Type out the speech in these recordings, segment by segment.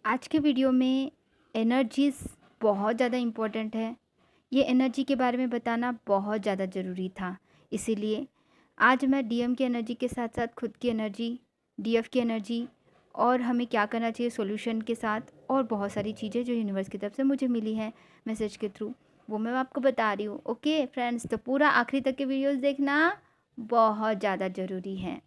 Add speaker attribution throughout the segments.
Speaker 1: आज के वीडियो में एनर्जीज़ बहुत ज़्यादा इम्पोर्टेंट है। ये एनर्जी के बारे में बताना बहुत ज़्यादा ज़रूरी था। इसीलिए आज मैं डीएम की एनर्जी के साथ साथ खुद की एनर्जी, डीएफ की एनर्जी और हमें क्या करना चाहिए सॉल्यूशन के साथ और बहुत सारी चीज़ें जो यूनिवर्स की तरफ से मुझे मिली हैं मैसेज के थ्रू, वो मैं आपको बता रही हूँ। ओके फ्रेंड्स, तो पूरा आखिरी तक के वीडियोज़ देखना बहुत ज़्यादा ज़रूरी है।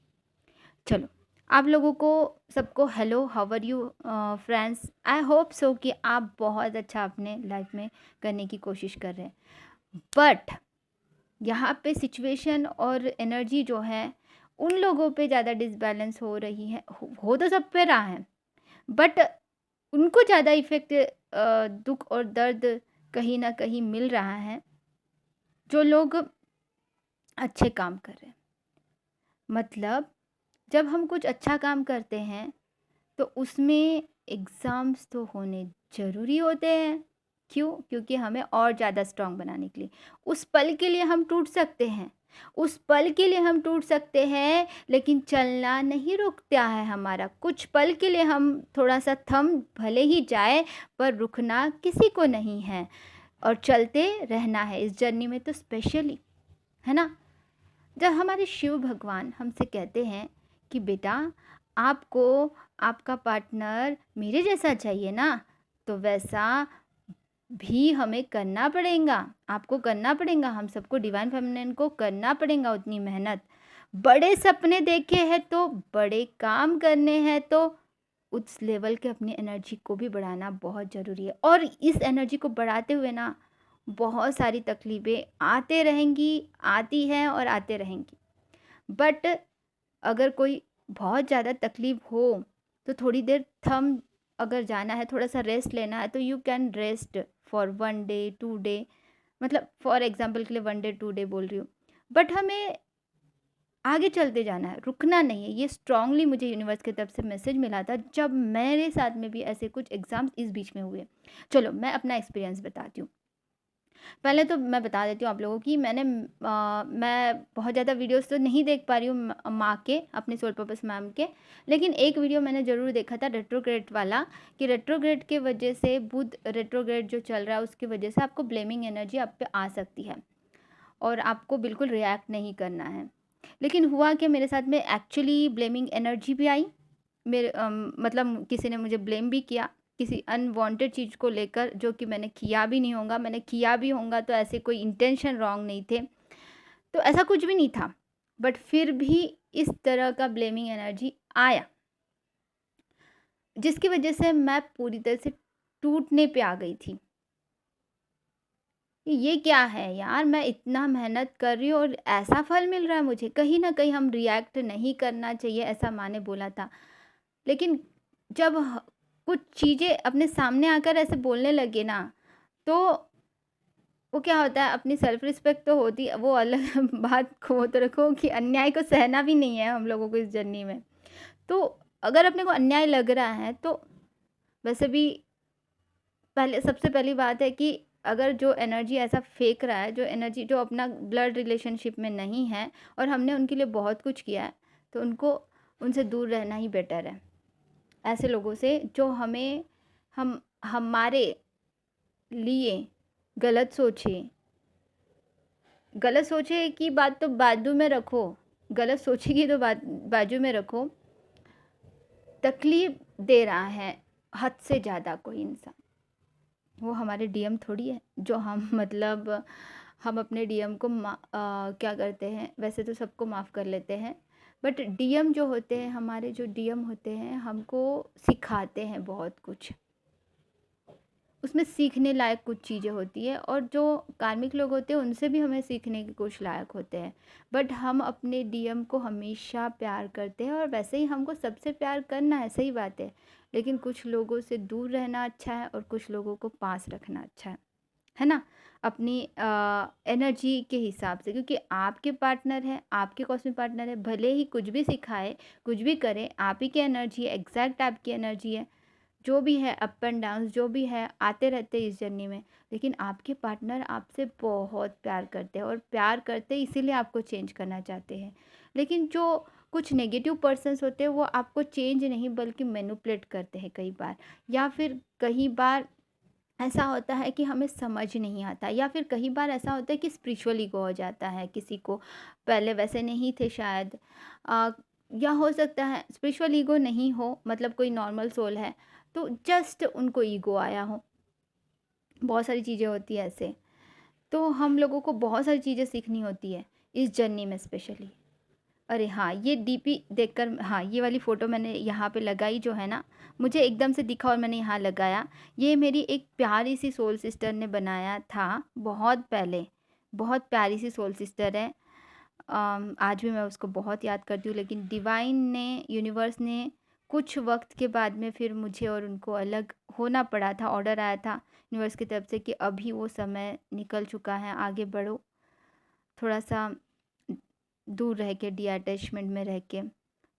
Speaker 1: चलो, आप लोगों को सबको hello, how are you friends? I hope so कि आप बहुत अच्छा अपने लाइफ में करने की कोशिश कर रहे हैं। बट यहाँ पे सिचुएशन और एनर्जी जो है उन लोगों पे ज़्यादा डिसबैलेंस हो रही है। हो तो सब पे रहा है, बट उनको ज़्यादा इफ़ेक्ट दुख और दर्द कहीं ना कहीं मिल रहा है जो लोग अच्छे काम कर रहे हैं। मतलब जब हम कुछ अच्छा काम करते हैं तो उसमें एग्ज़ाम्स तो होने ज़रूरी होते हैं। क्यों? क्योंकि हमें और ज़्यादा स्ट्रॉन्ग बनाने के लिए। उस पल के लिए हम टूट सकते हैं, उस पल के लिए हम टूट सकते हैं, लेकिन चलना नहीं रुकता है हमारा। कुछ पल के लिए हम थोड़ा-सा थम भले ही जाए, पर रुकना किसी को नहीं है और चलते रहना है इस जर्नी में तो स्पेशली, है ना? जब हमारे शिव भगवान हमसे कहते हैं कि बेटा आपको आपका पार्टनर मेरे जैसा चाहिए ना, तो वैसा भी हमें करना पड़ेगा, आपको करना पड़ेगा, हम सबको डिवाइन फेमिनिन को करना पड़ेगा उतनी मेहनत। बड़े सपने देखे हैं तो बड़े काम करने हैं, तो उस लेवल के अपनी एनर्जी को भी बढ़ाना बहुत ज़रूरी है। और इस एनर्जी को बढ़ाते हुए ना बहुत सारी तकलीफ़ें आते रहेंगी, आती हैं और आते रहेंगी। बट अगर कोई बहुत ज़्यादा तकलीफ़ हो तो थोड़ी देर थम अगर जाना है, थोड़ा-सा रेस्ट लेना है, तो you can rest for 1 day, 2 day, मतलब फॉर एग्ज़ाम्पल के लिए 1 डे, 2 डे बोल रही हूँ। बट हमें आगे चलते जाना है, रुकना नहीं है। ये स्ट्रांगली मुझे यूनिवर्स की तरफ से मैसेज मिला था जब मेरे साथ में भी ऐसे कुछ एग्ज़ाम्स इस बीच में हुए। चलो मैं अपना एक्सपीरियंस बताती हूँ। पहले तो मैं बता देती हूँ आप लोगों की मैं बहुत ज़्यादा वीडियोस तो नहीं देख पा रही हूँ माँ के, अपने सोल पर्पस मैम के, लेकिन एक वीडियो मैंने ज़रूर देखा था रेट्रोग्रेड वाला, कि रेट्रोग्रेड के वजह से बुध रेट्रोग्रेड जो चल रहा है उसकी वजह से आपको ब्लेमिंग एनर्जी आप पे आ सकती है और आपको बिल्कुल रिएक्ट नहीं करना है। लेकिन हुआ कि मेरे साथ में एक्चुअली ब्लेमिंग एनर्जी भी आई। मतलब किसी ने मुझे ब्लेम भी किया किसी अनवांटेड चीज़ को लेकर, जो कि मैंने किया भी नहीं होगा। मैंने किया भी होगा तो ऐसे कोई इंटेंशन रॉन्ग नहीं थे, तो ऐसा कुछ भी नहीं था। बट फिर भी इस तरह का ब्लेमिंग एनर्जी आया, जिसकी वजह से मैं पूरी तरह से टूटने पे आ गई थी कि ये क्या है यार, मैं इतना मेहनत कर रही हूँ और ऐसा फल मिल रहा है मुझे। कहीं ना कहीं हम रिएक्ट नहीं करना चाहिए, ऐसा माँ ने बोला था। लेकिन जब कुछ चीज़ें अपने सामने आकर ऐसे बोलने लगे ना, तो वो क्या होता है, अपनी सेल्फ रिस्पेक्ट तो होती है, वो अलग बात को वो तो रखो कि अन्याय को सहना भी नहीं है हम लोगों को इस जर्नी में। तो अगर अपने को अन्याय लग रहा है तो वैसे भी पहले सबसे पहली बात है कि अगर जो एनर्जी ऐसा फेंक रहा है, जो एनर्जी जो अपना ब्लड रिलेशनशिप में नहीं है और हमने उनके लिए बहुत कुछ किया है, तो उनको उनसे दूर रहना ही बेटर है। ऐसे लोगों से जो हम हमारे लिए गलत सोचे, गलत सोचे की बात तो बाजू में रखो, गलत सोचे की तो बात बाजू में रखो। तकलीफ दे रहा है हद से ज़्यादा कोई इंसान, वो हमारे डीएम थोड़ी है जो हम मतलब हम अपने डीएम को क्या करते हैं, वैसे तो सबको माफ़ कर लेते हैं, बट डीएम जो होते हैं, हमारे जो डीएम होते हैं, हमको सिखाते हैं बहुत कुछ। उसमें सीखने लायक कुछ चीज़ें होती है और जो कार्मिक लोग होते हैं उनसे भी हमें सीखने के कुछ लायक होते हैं। बट हम अपने डीएम को हमेशा प्यार करते हैं और वैसे ही हमको सबसे प्यार करना है, सही बात है। लेकिन कुछ लोगों से दूर रहना अच्छा है और कुछ लोगों को पास रखना अच्छा है ना? अपनी एनर्जी के हिसाब से, क्योंकि आपके पार्टनर हैं, आपके कॉस्मिक पार्टनर है, भले ही कुछ भी सिखाए, कुछ भी करे, आप ही की एनर्जी है, एग्जैक्ट आपकी एनर्जी है। जो भी है अप एंड डाउन्स जो भी है आते रहते हैं इस जर्नी में, लेकिन आपके पार्टनर आपसे बहुत प्यार करते हैं और प्यार करते इसीलिए आपको चेंज करना चाहते हैं। लेकिन जो कुछ नेगेटिव पर्सन्स होते हैं वो आपको चेंज नहीं बल्कि मैनिपुलेट करते हैं कई बार, या फिर कई बार ऐसा होता है कि हमें समझ नहीं आता, या फिर कई बार ऐसा होता है कि स्पिरिचुअल ईगो हो जाता है किसी को, पहले वैसे नहीं थे शायद। अ, या हो सकता है स्पिरिचुअल ईगो नहीं हो, मतलब कोई नॉर्मल सोल है तो जस्ट उनको ईगो आया हो। बहुत सारी चीज़ें होती है ऐसे। तो हम लोगों को बहुत सारी चीज़ें सीखनी होती है इस जर्नी में स्पेशली। अरे हाँ, ये डीपी देखकर, हाँ, ये वाली फ़ोटो मैंने यहाँ पे लगाई जो है ना, मुझे एकदम से दिखा और मैंने यहाँ लगाया। ये मेरी एक प्यारी सी सोल सिस्टर ने बनाया था बहुत पहले। बहुत प्यारी सी सोल सिस्टर है। आज भी मैं उसको बहुत याद करती हूँ, लेकिन डिवाइन ने, यूनिवर्स ने कुछ वक़्त के बाद में फिर मुझे और उनको अलग होना पड़ा था। ऑर्डर आया था यूनिवर्स की तरफ से कि अभी वो समय निकल चुका है, आगे बढ़ो। थोड़ा-सा दूर रह के, डी-अटैचमेंट में रह के,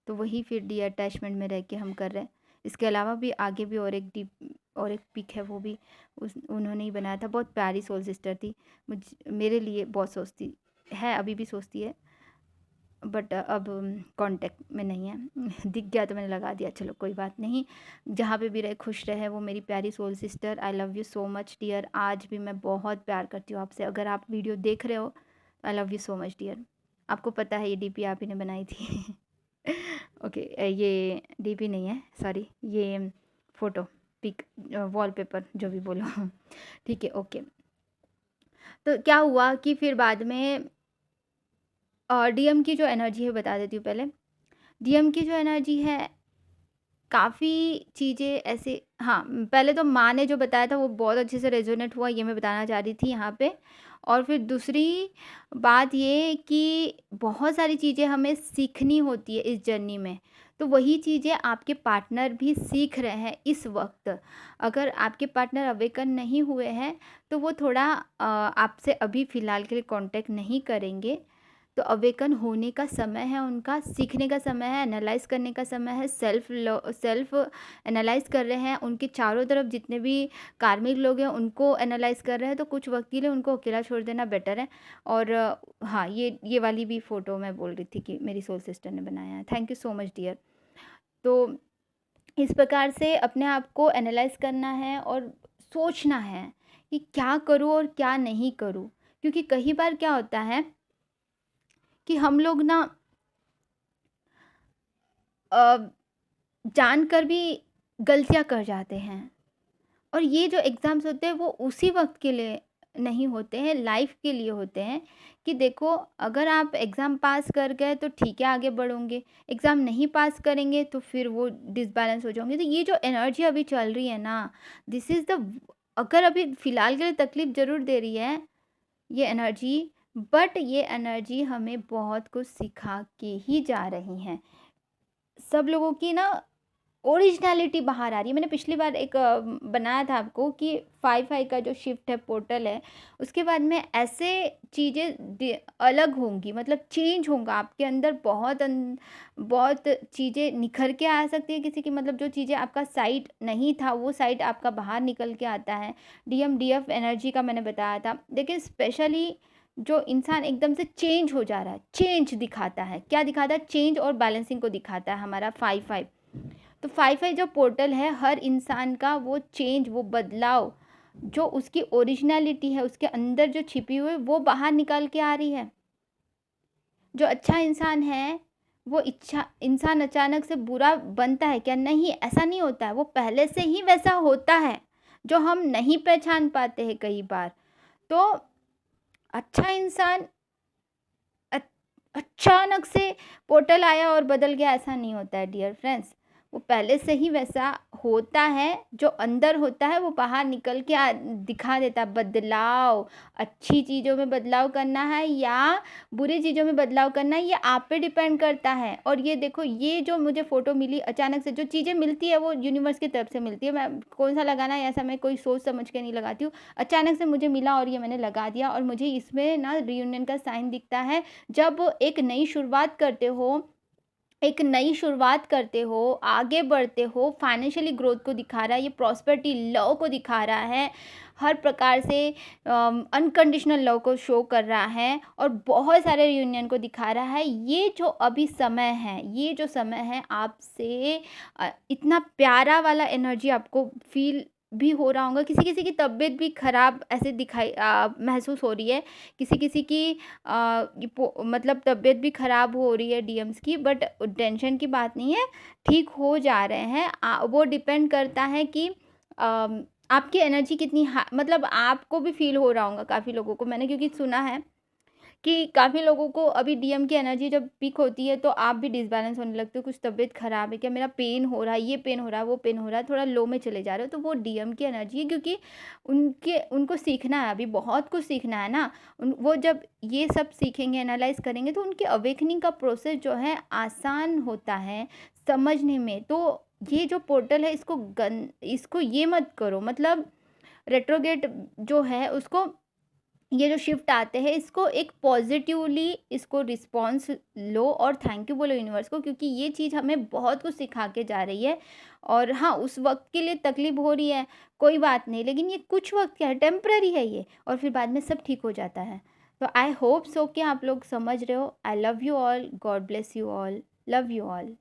Speaker 1: तो वही फिर डी-अटैचमेंट में रह के हम कर रहे हैं। इसके अलावा भी आगे भी और एक पिक है, वो भी उन्होंने ही बनाया था। बहुत प्यारी सोल सिस्टर थी। मेरे लिए बहुत सोचती है, अभी भी सोचती है, बट अब कांटेक्ट में नहीं है। दिख गया तो मैंने लगा दिया, चलो कोई बात नहीं। जहाँ पे भी रहे खुश रहे वो मेरी प्यारी soul sister. I love you so much dear. आज भी मैं बहुत प्यार करती हूँ आपसे। अगर आप वीडियो देख रहे हो, I love you so much dear. आपको पता है ये डीपी आप ही ने बनाई थी। ओके, ये डीपी नहीं है, सॉरी, ये फ़ोटो, पिक, वॉलपेपर, जो भी बोलो। ठीक है, ओके। तो क्या हुआ कि फिर बाद में डीएम की जो एनर्जी है बता देती हूँ पहले। डीएम की जो एनर्जी है, काफ़ी चीज़ें ऐसे, हाँ, पहले तो माँ ने जो बताया था वो बहुत अच्छे से रेजोनेट हुआ, ये मैं बताना चाह रही थी यहाँ पे। और फिर दूसरी बात ये कि बहुत सारी चीज़ें हमें सीखनी होती है इस जर्नी में, तो वही चीज़ें आपके पार्टनर भी सीख रहे हैं इस वक्त। अगर आपके पार्टनर अवेकन नहीं हुए हैं तो वो थोड़ा आपसे अभी फ़िलहाल के लिए कांटेक्ट नहीं करेंगे। तो अवेकन होने का समय है, उनका सीखने का समय है, एनालाइज़ करने का समय है, सेल्फ एनालाइज़ कर रहे हैं। उनके चारों तरफ जितने भी कार्मिक लोग हैं उनको एनालाइज़ कर रहे हैं, तो कुछ वक्त के लिए उनको अकेला छोड़ देना बेटर है। और हाँ, ये वाली भी फ़ोटो मैं बोल रही थी कि मेरी सोल सिस्टर ने बनाया है। Thank you so much dear. तो इस प्रकार से अपने आप को एनालाइज़ करना है और सोचना है कि क्या करूँ और क्या नहीं करूँ। क्योंकि कई बार क्या होता है कि हम लोग ना अ, जानकर भी गलतियाँ कर जाते हैं। और ये जो एग्ज़ाम्स होते हैं वो उसी वक़्त के लिए नहीं होते हैं, लाइफ़ के लिए होते हैं। कि देखो, अगर आप एग्ज़ाम पास कर गए तो ठीक है, आगे बढ़ोगे। एग्ज़ाम नहीं पास करेंगे तो फिर वो डिसबैलेंस हो जाओगे। तो ये जो एनर्जी अभी चल रही है ना, दिस इज़ द, अगर अभी फ़िलहाल के लिए तकलीफ़ ज़रूर दे रही है ये एनर्जी, बट ये एनर्जी हमें बहुत कुछ सिखा के ही जा रही हैं। सब लोगों की ना ओरिजिनलिटी बाहर आ रही है। मैंने पिछली बार एक बनाया था आपको कि 5-5 का जो शिफ्ट है, पोर्टल है, उसके बाद में ऐसे चीज़ें अलग होंगी, मतलब चेंज होगा आपके अंदर। बहुत चीज़ें निखर के आ सकती है किसी की, मतलब जो चीज़ें आपका साइड नहीं था वो साइड आपका बाहर निकल के आता है। डीएम डीएफ एनर्जी का मैंने बताया था। देखिए, स्पेशली जो इंसान एकदम से चेंज हो जा रहा है, चेंज दिखाता है, क्या दिखाता है? चेंज और बैलेंसिंग को दिखाता है हमारा 5-5। तो 5-5 जो पोर्टल है, हर इंसान का वो चेंज, वो बदलाव, जो उसकी ओरिजिनलिटी है, उसके अंदर जो छिपी हुई है, वो बाहर निकल के आ रही है। जो अच्छा इंसान है, वो इच्छा इंसान अचानक से बुरा बनता है क्या? नहीं, ऐसा नहीं होता है। वो पहले से ही वैसा होता है, जो हम नहीं पहचान पाते हैं कई बार। तो अच्छा इंसान अ अचानक से पोर्टल आया और बदल गया, ऐसा नहीं होता है डियर फ्रेंड्स। वो पहले से ही वैसा होता है, जो अंदर होता है वो बाहर निकल के दिखा देता है। बदलाव, अच्छी चीज़ों में बदलाव करना है या बुरी चीज़ों में बदलाव करना है, ये आप पे डिपेंड करता है। और ये देखो, ये जो मुझे फ़ोटो मिली अचानक से, जो चीज़ें मिलती है वो यूनिवर्स की तरफ से मिलती है। मैं कौन-सा लगाना है ऐसा मैं कोई सोच समझ के नहीं लगाती हूँ। अचानक से मुझे मिला और ये मैंने लगा दिया, और मुझे इसमें ना रियूनियन का साइन दिखता है। जब एक नई शुरुआत करते हो एक नई शुरुआत करते हो, आगे बढ़ते हो, फाइनेंशियली ग्रोथ को दिखा रहा है, ये प्रॉस्पेरिटी लव को दिखा रहा है, हर प्रकार से अनकंडीशनल लव को शो कर रहा है और बहुत सारे रियूनियन को दिखा रहा है। ये जो अभी समय है, ये जो समय है आपसे इतना प्यारा वाला एनर्जी आपको फ़ील भी हो रहा होगा। किसी-किसी की तबीयत भी खराब ऐसे महसूस हो रही है। किसी-किसी की ये मतलब तबीयत भी खराब हो रही है डीएम्स की, बट टेंशन की बात नहीं है, ठीक हो जा रहे हैं। वो डिपेंड करता है कि आपकी एनर्जी कितनी मतलब आपको भी फील हो रहा होगा काफ़ी लोगों को, मैंने क्योंकि सुना है कि काफ़ी लोगों को अभी डीएम की एनर्जी जब पीक होती है तो आप भी डिसबैलेंस होने लगते हो, कुछ तबीयत खराब है क्या, मेरा पेन हो रहा है, ये पेन हो रहा है, वो पेन हो रहा है, थोड़ा लो में चले जा रहे हो, तो वो डीएम की एनर्जी है, क्योंकि उनको सीखना है, अभी बहुत कुछ सीखना है ना। वो जब ये सब सीखेंगे, एनालाइज करेंगे, तो उनके अवेकनिंग का प्रोसेस जो है आसान होता है समझने में। तो ये जो पोर्टल है, इसको ये मत करो, मतलब रेट्रोगेट जो है उसको, ये जो शिफ्ट आते हैं इसको एक पॉजिटिवली इसको रिस्पॉन्स लो और थैंक यू बोलो यूनिवर्स को, क्योंकि ये चीज़ हमें बहुत कुछ सिखा के जा रही है। और हाँ, उस वक्त के लिए तकलीफ हो रही है, कोई बात नहीं, लेकिन ये कुछ वक्त क्या है, टेम्पररी है ये, और फिर बाद में सब ठीक हो जाता है। तो आई होप सो कि आप लोग समझ रहे हो। I love you all, God bless you all, love you all.